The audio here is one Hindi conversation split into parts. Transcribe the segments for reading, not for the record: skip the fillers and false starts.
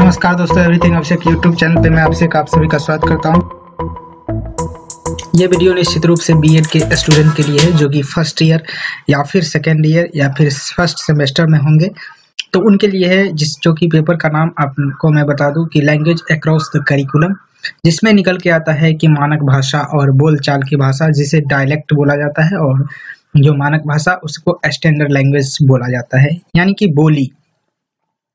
नमस्कार दोस्तों, एवरीथिंग अभिषेक यूट्यूब चैनल पे मैं अभिषेक आप सभी का स्वागत करता हूं। ये वीडियो निश्चित रूप से बीएड के स्टूडेंट के लिए है जो कि फर्स्ट ईयर या फिर सेकेंड ईयर या फिर फर्स्ट सेमेस्टर में होंगे, तो उनके लिए है। जो कि पेपर का नाम आपको मैं बता दूं कि लैंग्वेज अक्रॉस द करिकुलम, जिसमें निकल के आता है कि मानक भाषा और बोलचाल की भाषा, जिसे डायलेक्ट बोला जाता है, और जो मानक भाषा उसको स्टैंडर्ड लैंग्वेज बोला जाता है, यानी कि बोली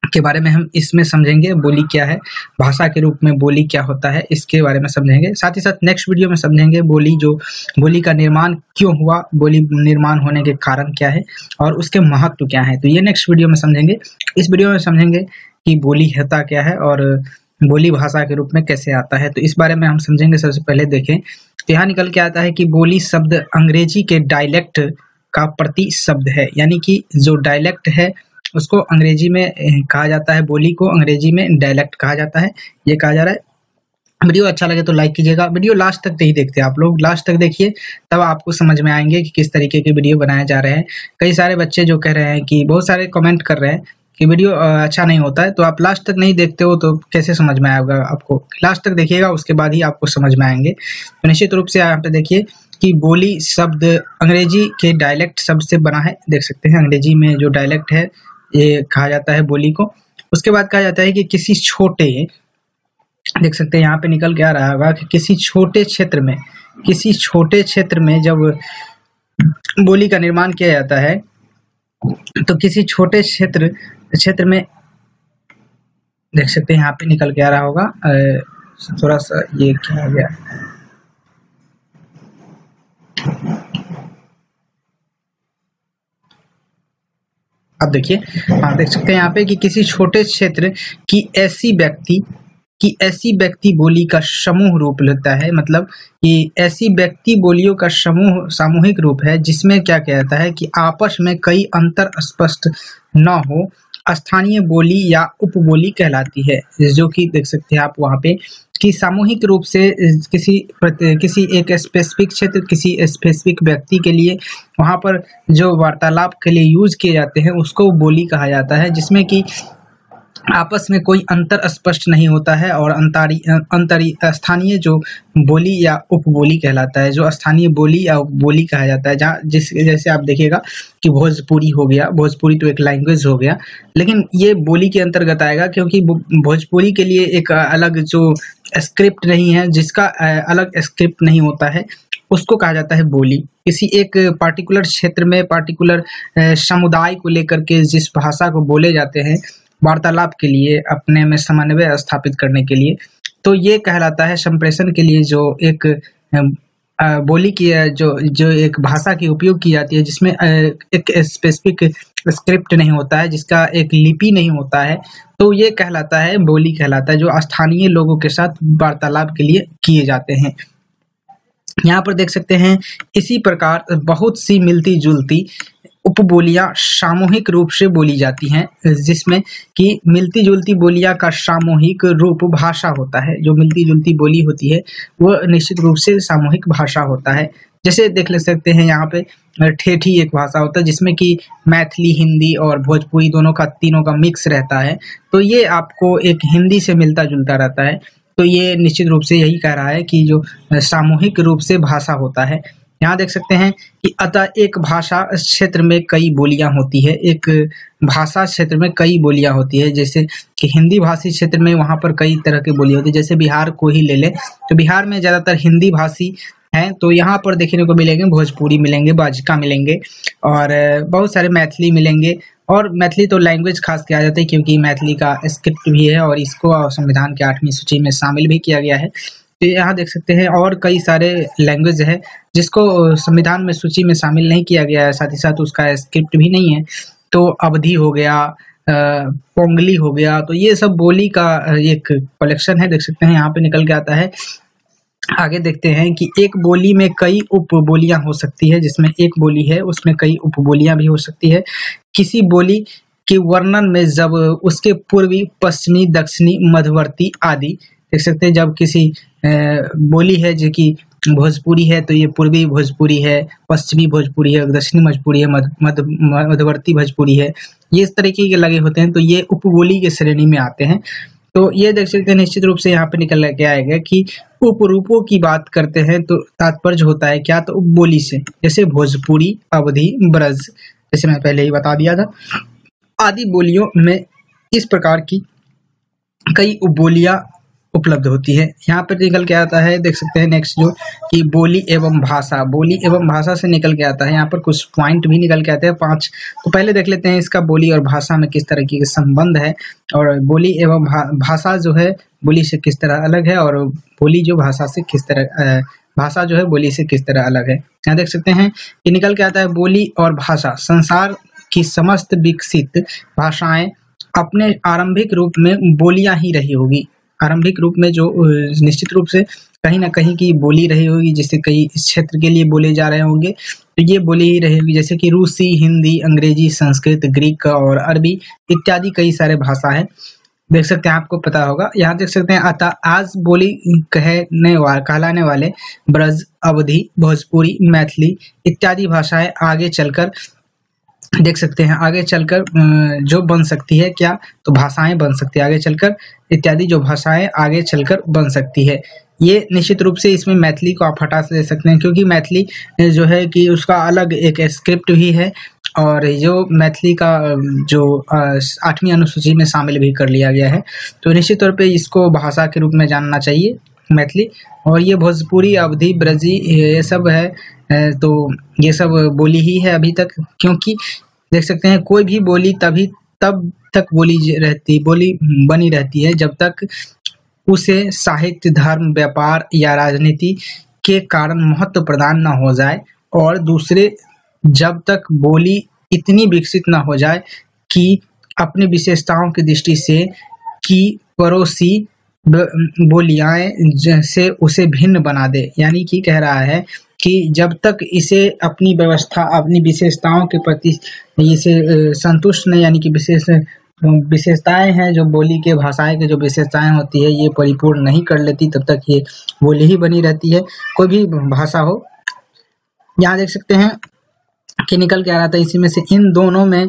के बारे में हम इसमें समझेंगे। बोली क्या है, भाषा के रूप में बोली क्या होता है, इसके बारे में समझेंगे। साथ ही साथ नेक्स्ट वीडियो में समझेंगे बोली का निर्माण क्यों हुआ, बोली निर्माण होने के कारण क्या है और उसके महत्व क्या है, तो ये नेक्स्ट वीडियो में समझेंगे। इस वीडियो में समझेंगे कि बोली होता क्या है और बोली भाषा के रूप में कैसे आता है, तो इस बारे में हम समझेंगे। सबसे पहले देखें तो यहाँ निकल के आता है कि बोली शब्द अंग्रेजी के डायलेक्ट का प्रति शब्द है, यानी कि जो डायलेक्ट है उसको अंग्रेजी में कहा जाता है, बोली को अंग्रेजी में डायलेक्ट कहा जाता है, ये कहा जा रहा है। वीडियो अच्छा लगे तो लाइक कीजिएगा। वीडियो लास्ट तक नहीं देखते आप लोग, लास्ट तक देखिए, तब आपको समझ में आएंगे कि किस तरीके के वीडियो बनाए जा रहे हैं। कई सारे बच्चे जो कह रहे हैं कि बहुत सारे कमेंट कर रहे हैं कि वीडियो अच्छा नहीं होता है, तो आप लास्ट तक नहीं देखते हो तो कैसे समझ में आएगा आपको। लास्ट तक देखिएगा, उसके बाद ही आपको समझ में आएंगे। तो निश्चित रूप से यहाँ पे देखिए कि बोली शब्द अंग्रेजी के डायलेक्ट शब्द से बना है। देख सकते हैं अंग्रेजी में जो डायलेक्ट है ये कहा जाता है बोली को। उसके बाद कहा जाता है कि किसी छोटे, देख सकते हैं यहाँ पे निकल के आ रहा होगा कि किसी छोटे क्षेत्र में जब बोली का निर्माण किया जाता है, तो किसी छोटे क्षेत्र में देख सकते हैं यहाँ पे निकल के आ रहा होगा। थोड़ा सा ये क्या आ गया, अब देखिए, हाँ देख सकते हैं यहाँ पे कि किसी छोटे क्षेत्र की ऐसी व्यक्ति बोली का समूह रूप लेता है। मतलब कि ऐसी व्यक्ति बोलियों का समूह सामूहिक रूप है जिसमें क्या कहता है कि आपस में कई अंतर स्पष्ट न हो, स्थानीय बोली या उपबोली कहलाती है। जो कि देख सकते हैं आप वहाँ पे कि सामूहिक रूप से किसी एक स्पेसिफिक क्षेत्र, किसी स्पेसिफिक व्यक्ति के लिए वहाँ पर जो वार्तालाप के लिए यूज किए जाते हैं उसको बोली कहा जाता है, जिसमें कि आपस में कोई अंतर स्पष्ट नहीं होता है और स्थानीय जो बोली या उपबोली कहलाता है। जो स्थानीय बोली या उपबोली कहा जाता है, जहाँ जैसे आप देखिएगा कि भोजपुरी हो गया, भोजपुरी तो एक लैंग्वेज हो गया, लेकिन ये बोली के अंतर्गत आएगा क्योंकि भोजपुरी के लिए एक अलग जो स्क्रिप्ट नहीं है, जिसका अलग स्क्रिप्ट नहीं होता है, उसको कहा जाता है बोली। किसी एक पार्टिकुलर क्षेत्र में पार्टिकुलर समुदाय को लेकर के जिस भाषा को बोले जाते हैं वार्तालाप के लिए, अपने में समन्वय स्थापित करने के लिए, तो ये कहलाता है संप्रेषण के लिए जो एक बोली की जो एक भाषा की उपयोग की जाती है, जिसमें एक स्पेसिफिक स्क्रिप्ट नहीं होता है, जिसका एक लिपि नहीं होता है, तो ये कहलाता है बोली कहलाता है, जो स्थानीय लोगों के साथ वार्तालाप के लिए किए जाते हैं। यहाँ पर देख सकते हैं इसी प्रकार बहुत सी मिलती जुलती उपबोलियां सामूहिक रूप से बोली जाती हैं, जिसमें कि मिलती जुलती बोलियां का सामूहिक रूप भाषा होता है। जो मिलती जुलती बोली होती है वो निश्चित रूप से सामूहिक भाषा होता है। जैसे देख ले सकते हैं यहाँ पे ठेठी एक भाषा होता है, जिसमें कि मैथिली, हिंदी और भोजपुरी तीनों का मिक्स रहता है, तो ये आपको एक हिंदी से मिलता जुलता रहता है। तो ये निश्चित रूप से यही कह रहा है कि जो सामूहिक रूप से भाषा होता है। यहाँ देख सकते हैं कि अतः एक भाषा क्षेत्र में कई बोलियां होती है, एक भाषा क्षेत्र में कई बोलियां होती है। जैसे कि हिंदी भाषी क्षेत्र में वहाँ पर कई तरह की बोली होती है। जैसे बिहार को ही ले ले तो बिहार में ज़्यादातर हिंदी भाषी हैं, तो यहाँ पर देखने को मिलेंगे भोजपुरी मिलेंगे, बाजिका मिलेंगे और बहुत सारे मैथिली मिलेंगे। और मैथिली तो लैंग्वेज खास किया जाता है क्योंकि मैथिली का स्क्रिप्ट भी है और इसको संविधान के 8वीं सूची में शामिल भी किया गया है। तो यहाँ देख सकते हैं और कई सारे लैंग्वेज है जिसको संविधान में सूची में शामिल नहीं किया गया है, साथ ही साथ उसका स्क्रिप्ट भी नहीं है। तो अवधी हो गया, पोंगली हो गया, तो ये सब बोली का एक कलेक्शन है। देख सकते हैं यहाँ पे निकल के आता है। आगे देखते हैं कि एक बोली में कई उपबोलियां हो सकती है, जिसमें एक बोली है उसमें कई उपबोलियां भी हो सकती है। किसी बोली के वर्णन में जब उसके पूर्वी, पश्चिमी, दक्षिणी, मध्यवर्ती आदि, देख सकते हैं जब किसी बोली है जो कि भोजपुरी है तो ये पूर्वी भोजपुरी है, पश्चिमी भोजपुरी है, दक्षिणी भोजपुरी है, मध्यवर्ती भोजपुरी है, ये इस तरीके के लगे होते हैं, तो ये उपबोली के श्रेणी में आते हैं। तो ये देख सकते हैं निश्चित रूप से यहाँ पे निकल के आएगा कि उपरूपों की बात करते हैं तो तात्पर्य होता है क्या, तो उपबोली से, जैसे भोजपुरी, अवधी, ब्रज, जैसे मैं पहले ही बता दिया था। आदि बोलियों में इस प्रकार की कई उपबोलियां उपलब्ध होती है। यहाँ पर निकल के आता है, देख सकते हैं नेक्स्ट जो कि बोली एवं भाषा, बोली एवं भाषा से निकल के आता है। यहाँ पर कुछ पॉइंट भी निकल के आते हैं 5। तो पहले देख लेते हैं इसका बोली और भाषा में किस तरह की संबंध है, और बोली एवं भाषा जो है बोली से किस तरह अलग है, और बोली जो भाषा से किस तरह भाषा जो है बोली से किस तरह अलग है। यहाँ देख सकते हैं कि निकल के आता है बोली और भाषा संसार की समस्त विकसित भाषाएं अपने आरंभिक रूप में बोलियां ही रही होगी। आरंभिक रूप में जो निश्चित रूप से कहीं ना कहीं की बोली रही होगी, जिससे कई क्षेत्र के लिए बोले जा रहे होंगे, तो ये बोली ही रहेगी। जैसे कि रूसी, हिंदी, अंग्रेजी, संस्कृत, ग्रीक और अरबी इत्यादि कई सारे भाषा है, देख सकते हैं, आपको पता होगा। यहाँ देख सकते हैं अतः आज बोली कहलाने वाले ब्रज, अवधी, भोजपुरी, मैथिली इत्यादि भाषाएं आगे चलकर देख सकते हैं आगे चलकर जो बन सकती है क्या, तो भाषाएं बन सकती है आगे चलकर, इत्यादि जो भाषाएं आगे चलकर बन सकती है। ये निश्चित रूप से इसमें मैथिली को आप हटा दे सकते हैं, क्योंकि मैथिली जो है कि उसका अलग एक स्क्रिप्ट भी है, और जो मैथिली का जो 8वीं अनुसूची में शामिल भी कर लिया गया है। तो निश्चित तौर पे इसको भाषा के रूप में जानना चाहिए मैथिली। और ये भोजपुरी, अवधी, ब्रजी ये सब है, तो ये सब बोली ही है अभी तक, क्योंकि देख सकते हैं कोई भी बोली तब तक बोली बनी रहती है जब तक उसे साहित्य, धर्म, व्यापार या राजनीति के कारण महत्व प्रदान न हो जाए, और दूसरे जब तक बोली इतनी विकसित न हो जाए कि अपनी विशेषताओं की दृष्टि से कि पड़ोसी बोलियां से उसे भिन्न बना दे। यानी कि कह रहा है कि जब तक इसे अपनी व्यवस्था, अपनी विशेषताओं के प्रति इसे संतुष्ट नहीं, यानी कि विशेषताएं हैं जो बोली के, भाषाएं के जो विशेषताएं होती है ये परिपूर्ण नहीं कर लेती, तब तक ये बोली ही बनी रहती है, कोई भी भाषा हो। यहाँ देख सकते हैं कि निकल के आ रहा था इसी में से इन दोनों में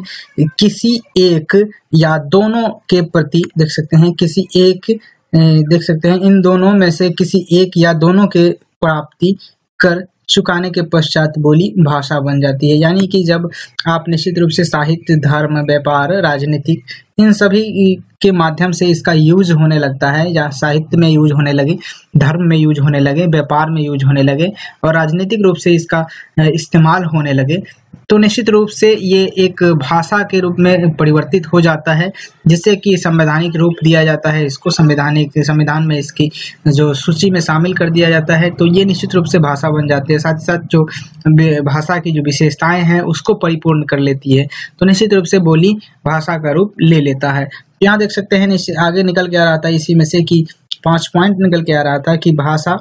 किसी एक या दोनों के प्रति देख सकते हैं किसी एक देख सकते हैं इन दोनों में से किसी एक या दोनों के प्राप्ति कर चुकाने के पश्चात बोली भाषा बन जाती है। यानी कि जब आप निश्चित रूप से साहित्य, धर्म, व्यापार, राजनीतिक इन सभी के माध्यम से इसका यूज होने लगता है, या साहित्य में यूज होने लगे, धर्म में यूज होने लगे, व्यापार में यूज होने लगे, और राजनीतिक रूप से इसका इस्तेमाल होने लगे, तो निश्चित रूप से ये एक भाषा के रूप में परिवर्तित हो जाता है, जिससे कि संवैधानिक रूप दिया जाता है इसको, संविधान में इसकी जो सूची में शामिल कर दिया जाता है। तो ये निश्चित रूप से भाषा बन जाती है, साथ ही साथ जो भाषा की जो विशेषताएं हैं उसको परिपूर्ण कर लेती है। तो निश्चित रूप से बोली भाषा का रूप ले लेता है। यहाँ देख सकते हैं आगे निकल के आ रहा था इसी में से कि 5 पॉइंट निकल के आ रहा था कि भाषा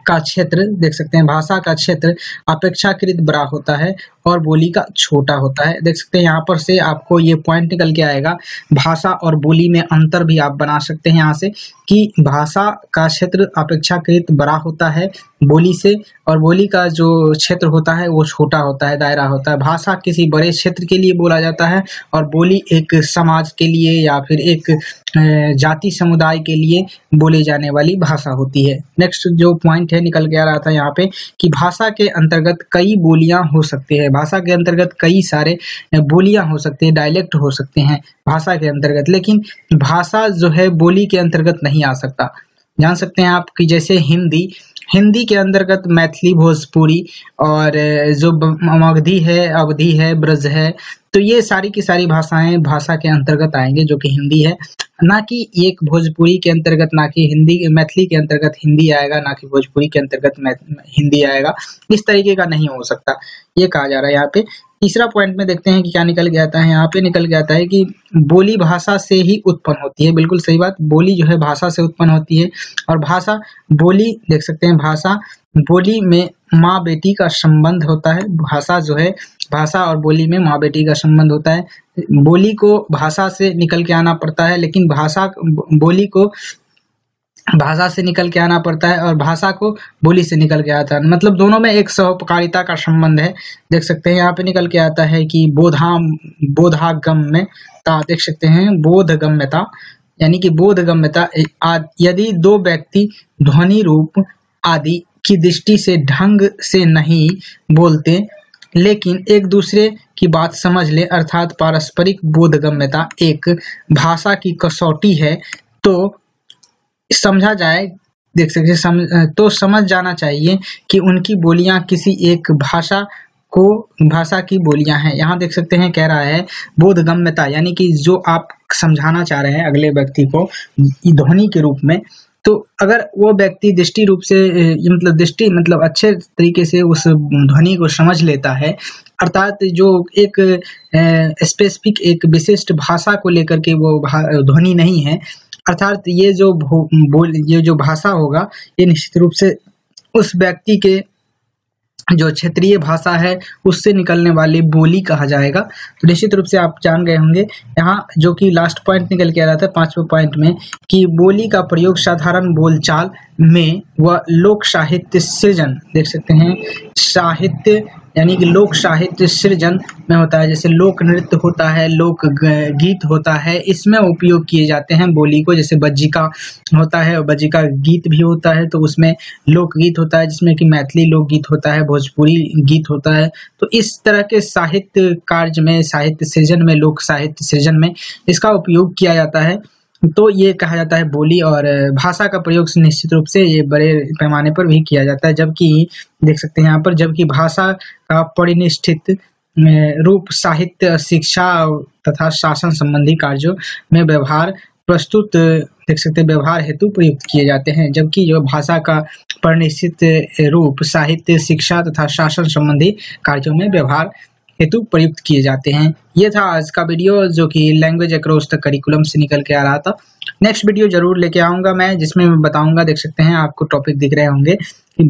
का क्षेत्र देख सकते हैं, भाषा का क्षेत्र अपेक्षाकृत बड़ा होता है और बोली का छोटा होता है। देख सकते हैं यहाँ पर से आपको ये पॉइंट निकल के आएगा, भाषा और बोली में अंतर भी आप बना सकते हैं यहाँ से, कि भाषा का क्षेत्र अपेक्षाकृत बड़ा होता है बोली से, और बोली का जो क्षेत्र होता है वो छोटा होता है, दायरा होता है। भाषा किसी बड़े क्षेत्र के लिए बोला जाता है, और बोली एक समाज के लिए या फिर एक जाति समुदाय के लिए बोली जाने वाली भाषा होती है। नेक्स्ट जो पॉइंट है निकल के आ रहा था यहाँ पे कि भाषा के अंतर्गत कई बोलियां हो सकती है, भाषा के अंतर्गत कई सारे बोलियां हो सकती है, डायलेक्ट हो सकते हैं भाषा के अंतर्गत, लेकिन भाषा जो है बोली के अंतर्गत नहीं आ सकता। जान सकते हैं आप कि जैसे हिंदी के अंतर्गत मैथिली, भोजपुरी और जो मगधी है, अवधी है, ब्रज है, तो ये सारी की सारी भाषाएं भाषा के अंतर्गत आएंगे, जो कि हिंदी है, ना कि एक भोजपुरी के अंतर्गत, ना कि मैथिली के अंतर्गत हिंदी आएगा, ना कि भोजपुरी के अंतर्गत हिंदी आएगा। इस तरीके का नहीं हो सकता, ये कहा जा रहा है यहाँ पे। तीसरा पॉइंट में देखते हैं कि क्या निकल के आता है, यहाँ पे निकल के आता है कि बोली भाषा से ही उत्पन्न होती है। बिल्कुल सही बात, बोली जो है भाषा से उत्पन्न होती है, और भाषा बोली देख सकते हैं, भाषा बोली में माँ बेटी का संबंध होता है। भाषा जो है, भाषा और बोली में माँ बेटी का संबंध होता है। बोली को भाषा से निकल के आना पड़ता है, लेकिन बोली को भाषा से निकल के आना पड़ता है, और भाषा को बोली से निकल के आता है, मतलब दोनों में एक सहोपकारिता का संबंध है। देख सकते हैं यहाँ पे निकल के आता है कि बोधागम्यता, देख सकते हैं बोधगम्यता, यानी कि बोधगम्यता यदि दो व्यक्ति ध्वनि रूप आदि की दृष्टि से ढंग से नहीं बोलते लेकिन एक दूसरे की बात समझ ले, अर्थात पारस्परिक बोधगम्यता एक भाषा की कसौटी है, तो समझा जाए देख सकते तो समझ जाना चाहिए कि उनकी बोलियां किसी एक भाषा की बोलियां हैं। यहाँ देख सकते हैं कह रहा है बोधगम्यता यानी कि जो आप समझाना चाह रहे हैं अगले व्यक्ति को ध्वनि के रूप में, तो अगर वो व्यक्ति दृष्टि रूप से दृष्टि मतलब अच्छे तरीके से उस ध्वनि को समझ लेता है, अर्थात जो एक स्पेसिफिक एक विशिष्ट भाषा को लेकर के वो ध्वनि नहीं है, अर्थात ये जो भाषा होगा ये निश्चित रूप से उस व्यक्ति के जो क्षेत्रीय भाषा है उससे निकलने वाली बोली कहा जाएगा। तो निश्चित रूप से आप जान गए होंगे यहाँ जो कि लास्ट पॉइंट निकल के आ रहा था 5वें पॉइंट में कि बोली का प्रयोग साधारण बोलचाल में व लोक साहित्य सृजन, देख सकते हैं साहित्य यानी कि लोक साहित्य सृजन में होता है, जैसे लोक नृत्य होता है, लोक गीत होता है, इसमें उपयोग किए जाते हैं बोली को। जैसे बज्जिका होता है और बज्जिका गीत भी होता है, तो उसमें लोक गीत होता है जिसमें कि मैथिली लोकगीत होता है, भोजपुरी गीत होता है। तो इस तरह के साहित्य कार्य में, साहित्य सृजन में, लोक साहित्य सृजन में इसका उपयोग किया जाता है, तो ये कहा जाता है बोली। और भाषा का प्रयोग निश्चित रूप से ये बड़े पैमाने पर भी किया जाता है, जबकि देख सकते हैं यहाँ पर जबकि भाषा का परिनिष्ठित रूप साहित्य, शिक्षा तथा शासन संबंधी कार्यों में व्यवहार प्रस्तुत देख सकते हैं व्यवहार हेतु प्रयुक्त किए जाते हैं, जबकि जो भाषा का परिनिष्ठित रूप साहित्य, शिक्षा तथा शासन संबंधी कार्यों में व्यवहार हेतु प्रयुक्त किए जाते हैं। ये था आज का वीडियो जो कि लैंग्वेज अक्रॉस द करिकुलम से निकल के आ रहा था। नेक्स्ट वीडियो जरूर लेके आऊंगा मैं, जिसमें मैं बताऊंगा, देख सकते हैं आपको टॉपिक दिख रहे होंगे कि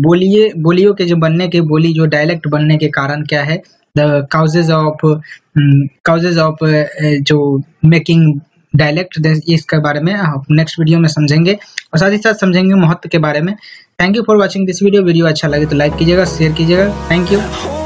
बोलियों के जो बनने के, बोली जो डायलेक्ट बनने के कारण क्या है, द काउजेज ऑफ जो मेकिंग डायलेक्ट, इसके बारे में नेक्स्ट वीडियो में समझेंगे और साथ ही साथ समझेंगे महत्व के बारे में। Thank you for watching this video. Video अच्छा लगे तो लाइक कीजिएगा, शेयर कीजिएगा। Thank you.